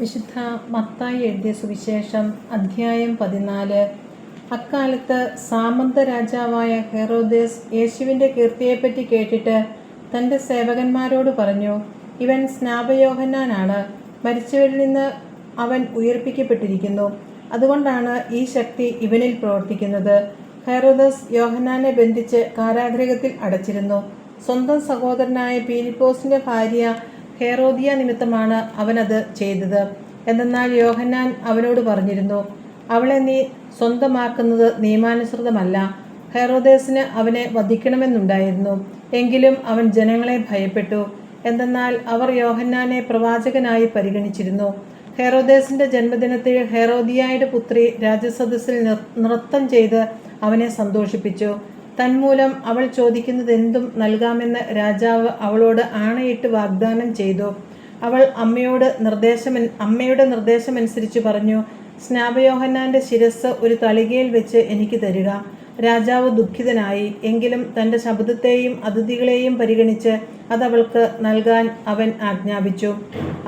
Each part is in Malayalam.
വിശുദ്ധ മത്തായി എഴുതിയ സുവിശേഷം അധ്യായം 14. അക്കാലത്ത് സാമന്ത രാജാവായ ഹെറോദേസ് യേശുവിൻ്റെ കീർത്തിയെപ്പറ്റി കേട്ടിട്ട് തൻ്റെ സേവകന്മാരോട് പറഞ്ഞു, ഇവൻ സ്നാപയോഹന്നാനാണ്. മരിച്ചവരിൽ നിന്ന് അവൻ ഉയർപ്പിക്കപ്പെട്ടിരിക്കുന്നു. അതുകൊണ്ടാണ് ഈ ശക്തി ഇവനിൽ പ്രവർത്തിക്കുന്നത്. ഹെറോദസ് യോഹന്നാനെ ബന്ധിച്ച് കാരാഗൃഹത്തിൽ അടച്ചിരുന്നു. സ്വന്തം സഹോദരനായ പീലിപ്പോസിൻ്റെ ഭാര്യ ഹെറോദിയ നിമിത്തമാണ് അവനത് ചെയ്തത്. എന്തെന്നാൽ യോഹന്നാൻ അവനോട് പറഞ്ഞിരുന്നു, അവളെ നീ സ്വന്തമാക്കുന്നത് നിയമാനുസൃതമല്ല. ഹെറോദേസിന് അവനെ വധിക്കണമെന്നുണ്ടായിരുന്നു. എങ്കിലും അവൻ ജനങ്ങളെ ഭയപ്പെട്ടു. എന്തെന്നാൽ അവർ യോഹന്നാനെ പ്രവാചകനായി പരിഗണിച്ചിരുന്നു. ഹെറോദേസിൻ്റെ ജന്മദിനത്തിൽ ഹെറോദിയായുടെ പുത്രി രാജസദസ്സിൽ നൃത്തം ചെയ്ത് അവനെ സന്തോഷിപ്പിച്ചു. തന്മൂലം അവൾ ചോദിക്കുന്നതെന്തും നൽകാമെന്ന് രാജാവ് അവളോട് ആണയിട്ട് വാഗ്ദാനം ചെയ്തു. അവൾ അമ്മയുടെ നിർദ്ദേശമനുസരിച്ച് പറഞ്ഞു, സ്നാപയോഹന്നാൻ്റെ ശിരസ് ഒരു തളികയിൽ വെച്ച് എനിക്ക് തരിക. രാജാവ് ദുഃഖിതനായി. എങ്കിലും തൻ്റെ ശബ്ദത്തെയും അതിഥികളെയും പരിഗണിച്ച് അതവൾക്ക് നൽകാൻ അവൻ ആജ്ഞാപിച്ചു.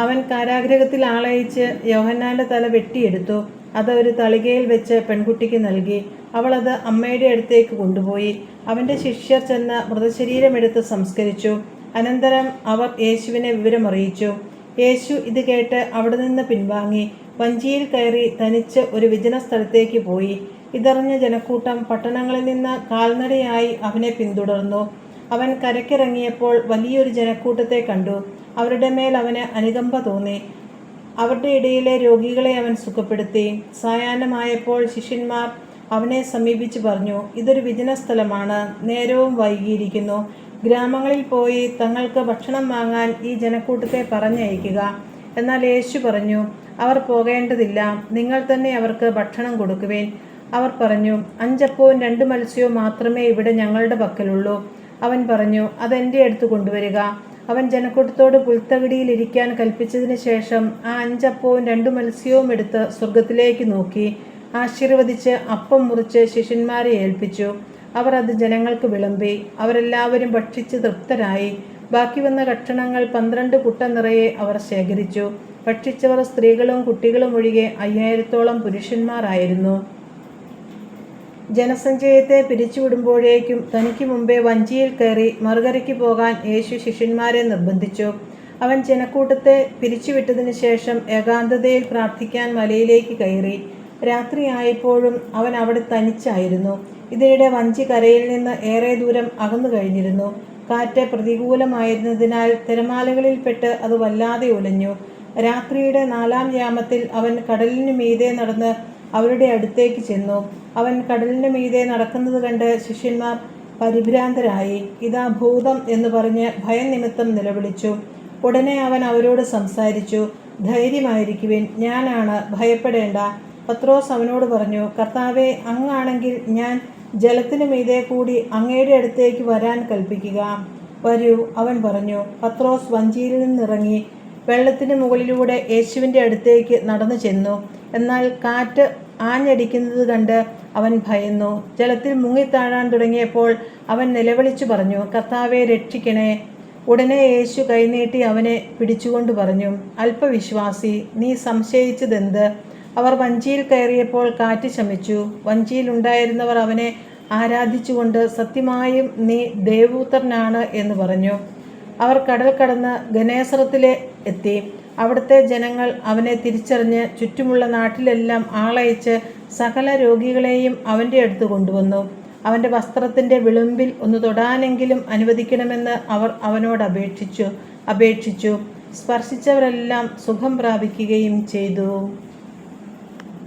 അവൻ കാരാഗൃഹത്തിൽ ആളയച്ച് യോഹന്നാൻ്റെ തല വെട്ടിയെടുത്തു. അത് ഒരു തളികയിൽ വെച്ച് പെൺകുട്ടിക്ക് നൽകി. അവൾ അത് അമ്മയുടെ അടുത്തേക്ക് കൊണ്ടുപോയി. അവൻ്റെ ശിഷ്യർ ചെന്ന് മൃതശരീരമെടുത്ത് സംസ്കരിച്ചു. അനന്തരം അവർ യേശുവിനെ വിവരമറിയിച്ചു. യേശു ഇത് കേട്ട് അവിടെ നിന്ന് പിൻവാങ്ങി വഞ്ചിയിൽ കയറി തനിച്ച് ഒരു വിജന സ്ഥലത്തേക്ക് പോയി. ഇതറിഞ്ഞ ജനക്കൂട്ടം പട്ടണങ്ങളിൽ നിന്ന് കാൽനടയായി അവനെ പിന്തുടർന്നു. അവൻ കരയ്ക്കിറങ്ങിയപ്പോൾ വലിയൊരു ജനക്കൂട്ടത്തെ കണ്ടു. അവരുടെ മേൽ അവന് അനുകമ്പ തോന്നി. അവരുടെ ഇടയിലെ രോഗികളെ അവൻ സുഖപ്പെടുത്തി. സായാഹ്നമായപ്പോൾ ശിഷ്യന്മാർ അവനെ സമീപിച്ച് പറഞ്ഞു, ഇതൊരു വിജന സ്ഥലമാണ്, നേരവും വൈകിയിരിക്കുന്നു. ഗ്രാമങ്ങളിൽ പോയി തങ്ങൾക്ക് ഭക്ഷണം വാങ്ങാൻ ഈ ജനക്കൂട്ടത്തെ പറഞ്ഞയക്കുക. എന്നാൽ യേശു പറഞ്ഞു, അവർ പോകേണ്ടതില്ല, നിങ്ങൾ തന്നെ അവർക്ക് ഭക്ഷണം കൊടുക്കുവേൻ. അവർ പറഞ്ഞു, 5 അപ്പവും 2 മത്സ്യവും മാത്രമേ ഇവിടെ ഞങ്ങളുടെ പക്കലുള്ളൂ. അവൻ പറഞ്ഞു, അതെൻ്റെ അടുത്ത് കൊണ്ടുവരിക. അവൻ ജനക്കൂട്ടത്തോട് പുൽത്തകിടിയിൽ ഇരിക്കാൻ കൽപ്പിച്ചതിന് ശേഷം ആ 5 അപ്പവും 2 മത്സ്യവും എടുത്ത് സ്വർഗത്തിലേക്ക് നോക്കി ആശീർവദിച്ച് അപ്പം മുറിച്ച് ശിഷ്യന്മാരെ ഏൽപ്പിച്ചു. അവർ അത് ജനങ്ങൾക്ക് വിളമ്പി. അവരെല്ലാവരും ഭക്ഷിച്ച് തൃപ്തരായി. ബാക്കി വന്ന കഷണങ്ങൾ 12 കുട്ട നിറയെ അവർ ശേഖരിച്ചു. ഭക്ഷിച്ചവർ സ്ത്രീകളും കുട്ടികളും ഒഴികെ 5000-ഓളം പുരുഷന്മാരായിരുന്നു. ജനസഞ്ചയത്തെ പിരിച്ചുവിടുമ്പോഴേക്കും തനിക്ക് മുമ്പേ വഞ്ചിയിൽ കയറി മറുകരയ്ക്ക് പോകാൻ യേശു ശിഷ്യന്മാരെ നിർബന്ധിച്ചു. അവൻ ജനക്കൂട്ടത്തെ പിരിച്ചുവിട്ടതിന് ശേഷം ഏകാന്തതയിൽ പ്രാർത്ഥിക്കാൻ മലയിലേക്ക് കയറി. രാത്രിയായപ്പോഴും അവൻ അവിടെ തനിച്ചായിരുന്നു. ഇതിനിടെ വഞ്ചി കരയിൽ നിന്ന് ഏറെ ദൂരം അകന്നു കഴിഞ്ഞിരുന്നു. കാറ്റ് പ്രതികൂലമായിരുന്നതിനാൽ തിരമാലകളിൽപ്പെട്ട് അത് വല്ലാതെ ഉലഞ്ഞു. രാത്രിയുടെ 4-ാം യാമത്തിൽ അവൻ കടലിനു മീതെ നടന്ന് അവരുടെ അടുത്തേക്ക് ചെന്നു. അവൻ കടലിന് മീതെ നടക്കുന്നത് കണ്ട് ശിഷ്യന്മാർ പരിഭ്രാന്തരായി. ഇതാ ഭൂതം എന്ന് പറഞ്ഞ് ഭയം നിമിത്തം നിലവിളിച്ചു. ഉടനെ അവൻ അവരോട് സംസാരിച്ചു, ധൈര്യമായിരിക്കുവിൻ, ഞാനാണ്, ഭയപ്പെടേണ്ട. പത്രോസ് അവനോട് പറഞ്ഞു, കർത്താവേ, അങ്ങാണെങ്കിൽ ഞാൻ ജലത്തിനു മീതെ കൂടി അങ്ങയുടെ അടുത്തേക്ക് വരാൻ കൽപ്പിക്കുക. വരൂ, അവൻ പറഞ്ഞു. പത്രോസ് വഞ്ചിയിൽ നിന്നിറങ്ങി വെള്ളത്തിന് മുകളിലൂടെ യേശുവിൻ്റെ അടുത്തേക്ക് നടന്നു ചെന്നു. എന്നാൽ കാറ്റ് ആഞ്ഞടിക്കുന്നത് കണ്ട് അവൻ ഭയന്നു. ജലത്തിൽ മുങ്ങിത്താഴാൻ തുടങ്ങിയപ്പോൾ അവൻ നിലവിളിച്ചു പറഞ്ഞു, കർത്താവെ, രക്ഷിക്കണേ. ഉടനെ യേശു കൈനീട്ടി അവനെ പിടിച്ചുകൊണ്ട് പറഞ്ഞു, അല്പവിശ്വാസി, നീ സംശയിച്ചതെന്ത്? അവർ വഞ്ചിയിൽ കയറിയപ്പോൾ കാറ്റ് ശമിച്ചു. വഞ്ചിയിലുണ്ടായിരുന്നവർ അവനെ ആരാധിച്ചുകൊണ്ട്, സത്യമായും നീ ദേവപുത്രനാണ് എന്ന് പറഞ്ഞു. അവർ കടൽ കടന്ന് ഗനേസറത്തിലെ എത്തി. അവിടുത്തെ ജനങ്ങൾ അവനെ തിരിച്ചറിഞ്ഞ് ചുറ്റുമുള്ള നാട്ടിലെല്ലാം ആളയച്ച് സകല രോഗികളെയും അവൻ്റെ അടുത്ത് കൊണ്ടുവന്നു. അവൻ്റെ വസ്ത്രത്തിൻ്റെ വിളുമ്പിൽ ഒന്ന് തൊടാനെങ്കിലും അനുവദിക്കണമെന്ന് അവർ അവനോട് അപേക്ഷിച്ചു. സ്പർശിച്ചവരെല്ലാം സുഖം പ്രാപിക്കുകയും ചെയ്തു.